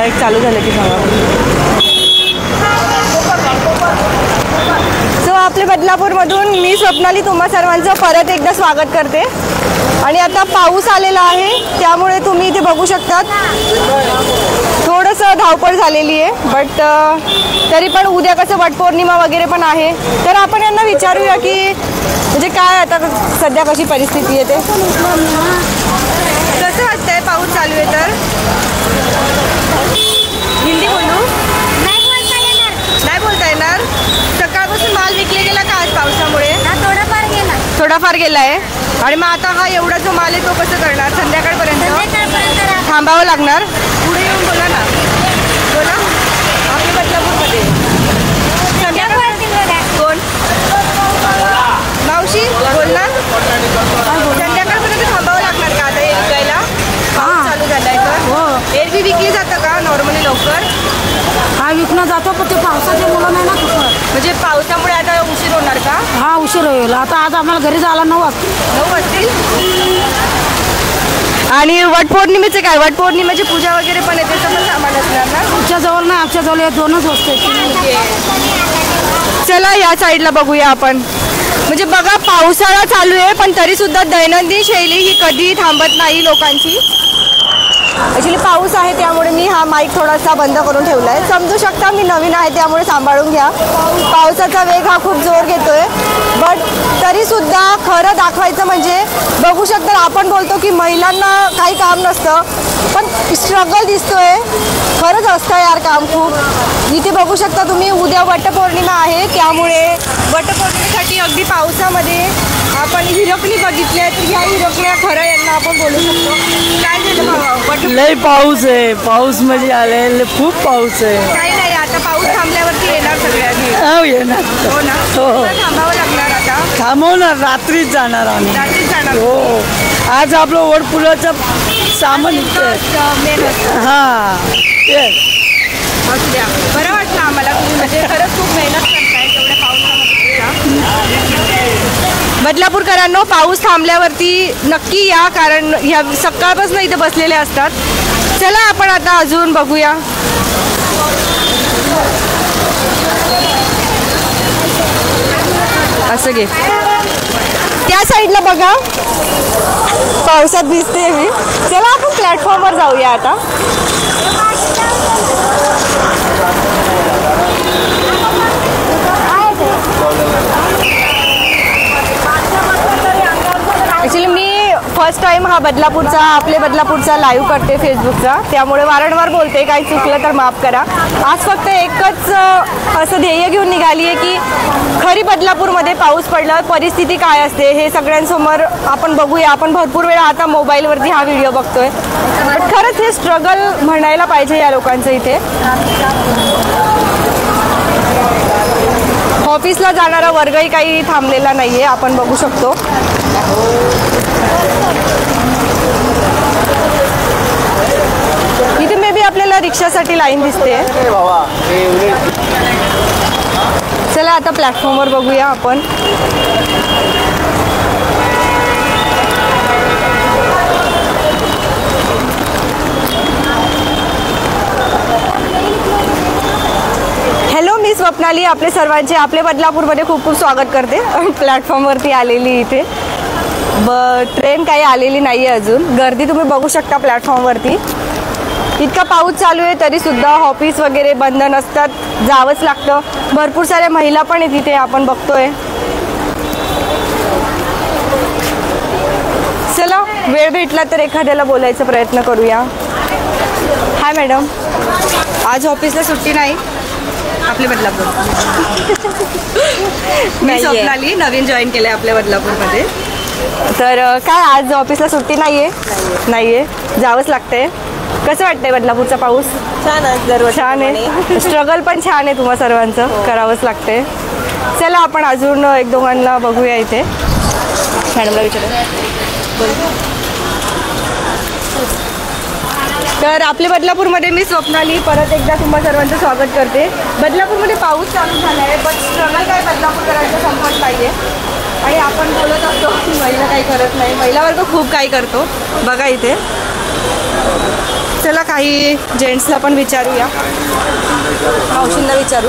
एक चालू झालं की सांगा. सो आपले बदलापूरमधून मी स्वप्नाली तुम्हा सर्वांचं परत एकदा स्वागत करते. आणि आता पाऊस आलेला आहे त्यामुळे तुम्ही इथे बघू शकतात थोडंसं धावपळ झालेली आहे. बट तरी पण उद्या कसं वटपौर्णिमा वगैरे पण आहे तर आपण यांना विचारूया की म्हणजे काय आता सध्या कशी परिस्थिती आहे ते. कसं वाटतंय पाऊस चालू आहे तर. हिंदी बोलू नाही बोलता येणार. सकाळपासून माल विकले गेला का आज पावसामुळे. थोडाफार गेला आहे. आणि मग आता हा एवढा जो माल आहे तो कसं करणार. संध्याकाळपर्यंत थांबावं लागणार. पुढे येऊन बोला ना. बोला आपल्या बदलापूरमध्ये कोण मावशी बोलणार. संध्याकाळपर्यंत थांबावं लागणार का आता हे विकायला. पाऊस चालू झालाय तर एरवी विकली जातं का नॉर्मली लवकर. हा विकणं जातो पण ते पावसाच्या मुलं नाही ना कुठं. म्हणजे पावसामुळे आता उशीर होणार का. हा उशीर होईल. आता आज आम्हाला घरी जायला 9 वाजतील. आणि वटपौर्णिमेचे काय वटपौर्णिमेची पूजा वगैरे पण आहे त्याचं पण सामान असणार ना. आमच्या जवळ नाही आमच्या जवळ 2च वस्तू. चला या साईडला बघूया आपण. म्हणजे बघा पावसाळा चालू आहे पण तरी सुद्धा दैनंदिन शैली ही कधी थांबत नाही लोकांची. ॲक्च्युली पाऊस आहे त्यामुळे मी हा माईक थोडासा बंद करून ठेवला आहे. समजू शकता मी नवीन आहे त्यामुळे सांभाळून घ्या. पावसाचा वेग हा खूप जोर घेतोय. बट तरीसुद्धा खरं दाखवायचं म्हणजे बघू शकता आपण बोलतो की महिलांना काही काम नसतं पण स्ट्रगल दिसतोय. खरंच असतं यार काम खूप. इथे बघू शकता तुम्ही उद्या वटपौर्णिमा आहे त्यामुळे वटपौर्णिमेसाठी अगदी पावसामध्ये आपण हिरकणी बघितल्या तर ह्या हिरकण्या खरं यांना आपण बोलू शकतो. काय झालं लय पाऊस आहे. पाऊस म्हणजे आले खूप पाऊस आहे. काही नाही आता पाऊस थांबल्यावरती येणार सगळ्यांनी. हो येणार. हो ना. थांबावं लागणार आता. थांबवणार रात्रीच जाणार आम्ही. रात्रीच जाणार. हो आज आपलं वडपुलाचं सामान हा ते असल्या बरं वाटलं आम्हाला. तुम्ही म्हणजे खरंच खूप मेहनत करताय तेवढ्या पावसामध्ये. बदलापूरकरांनो पाऊस थांबल्यावरती नक्की या कारण ह्या सकाळपासून इथे बसलेले असतात. चला आपण आता अजून बघूया. असं घे त्या साईडला बघा पावसात भिजते मी. चला आपण प्लॅटफॉर्मवर जाऊया आता. ॲक्च्युली मी फर्स्ट टाइम हा आपले बदलापूरचा लाईव्ह करते फेसबुकचा त्यामुळे वारंवार बोलते. काही चुकलं तर माफ करा. आज फक्त एकच असं ध्येय घेऊन निघाली आहे की खरी बदलापूरमध्ये पाऊस पडल्यावर परिस्थिती काय असते हे सगळ्यांसमोर आपण बघूया. आपण भरपूर वेळा आता मोबाईलवरती हा व्हिडिओ बघतोय पण खरंच हे स्ट्रगल म्हणायला पाहिजे या लोकांचं. इथे ऑफिसला जाणारा वर्गही काही थांबलेला नाहीये आपण बघू शकतो. इथे मे बी आपल्याला रिक्षासाठी लाईन दिसते. चला आता प्लॅटफॉर्मवर बघूया आपण. हॅलो मी स्वप्नाली आपले सर्वांचे आपले बदलापूरमध्ये खूप खूप स्वागत करते. प्लॅटफॉर्मवरती आलेली इथे ट्रेन काही आलेली नाही आहे अजून. गर्दी तुम्ही बघू शकता प्लॅटफॉर्मवरती. इतका पाऊस चालू आहे तरीसुद्धा ऑफिस वगैरे बंद नसतात जावंच लागतं. भरपूर साऱ्या महिला पण आहेत इथे आपण बघतोय. चला वेळ भेटला तर एखाद्याला बोलायचा प्रयत्न करूया. हाय मॅडम आज ऑफिसला सुट्टी नाही आपल्या बदलापूर. मी स्वप्नाली नवीन जॉईन केलं आहे आपल्या बदलापूरमध्ये. तर काय आज ऑफिसला सुट्टी नाहीये जावंच लागतंय. कसं वाटतंय बदलापूरचा पाऊस. छान आहे. स्ट्रगल पण छान आहे तुम्हा सर्वांचं करावंच लागतंय. चला आपण अजून एक दोघांना बघूया इथे. मॅडमला विचारूया. तर आपल्या बदलापूरमध्ये मी स्वप्नाली परत एकदा तुम्हा सर्वांचं स्वागत करते. बदलापूरमध्ये पाऊस चालू झाला आहे बट स्ट्रगल काय बदलापूरकरांचं संपत नाही आहे. आणि आपण बोलत असतो की महिला काही करत नाही. महिला वर्ग खूप काही करतो बघा इथे. चला काही जेंट्सला पण विचारूया, मावशींना विचारू.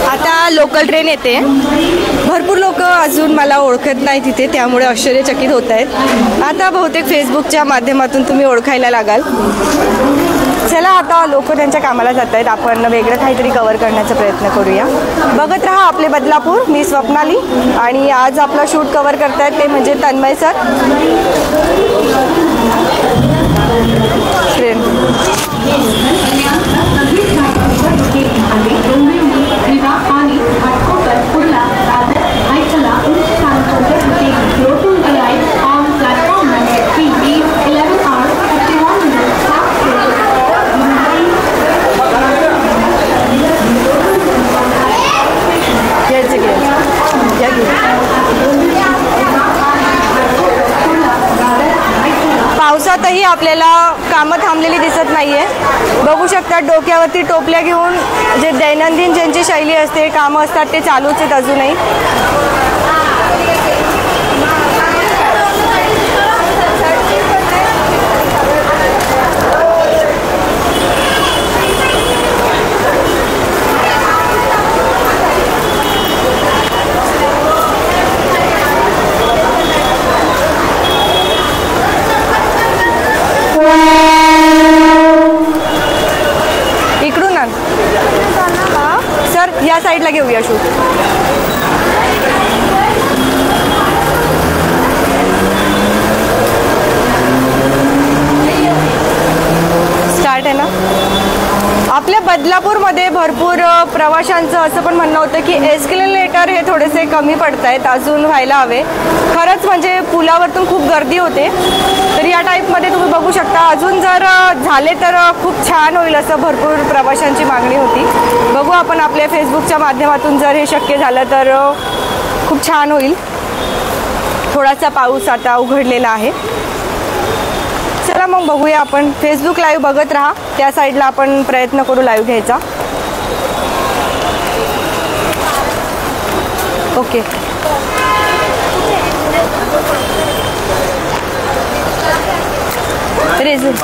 आता लोकल ट्रेन येते. भरपूर लोक अजून मला ओळखत नाही तिथे, त्यामुळे आश्चर्यचकित होत आहेत. आता बहुतेक फेसबुकच्या माध्यमातून तुम्ही ओळखायला लागाल. चला आता लोक त्यांच्या कामाला जात आहेत, आपण वेगळं काहीतरी कव्हर करण्याचा प्रयत्न करूया. बघत राहा आपले बदलापूर. मी स्वप्नाली आणि आज आपला शूट कव्हर करतायत ते म्हणजे तन्मय सर. ट्रेन पावसातही आपल्याला कामं थांबलेली दिसत नाहीये. बघू शकता डोक्यावरती टोपल्या घेऊन जे दैनंदिन ज्यांची शैली असते, कामं असतात ते चालूच आहेत अजूनही. इकडून आण सर, या साईडला घेऊया शूट. स्टार्ट आहे ना. आपल्या बदलापूरमध्ये भरपूर प्रवाशांचं असं पण म्हणणं होतं की एस्केलेटर हे थोडेसे कमी पडत आहेत, अजून व्हायला हवे. खरंच म्हणजे पुलावरतून खूप गर्दी होते. तर या टाईपमध्ये तुम्ही बघू शकता, अजून जर झाले तर खूप छान होईल असं भरपूर प्रवाशांची मागणी होती. बघू आपण आपल्या फेसबुकच्या माध्यमातून जर हे शक्य झालं तर खूप छान होईल. थोडासा पाऊस आता उघडलेला आहे. चला मग बघूया आपण. फेसबुक लाईव्ह बघत राहा, त्या साईडला आपण प्रयत्न करू लाईव्ह घ्यायचा. ओके. रेझ्यूम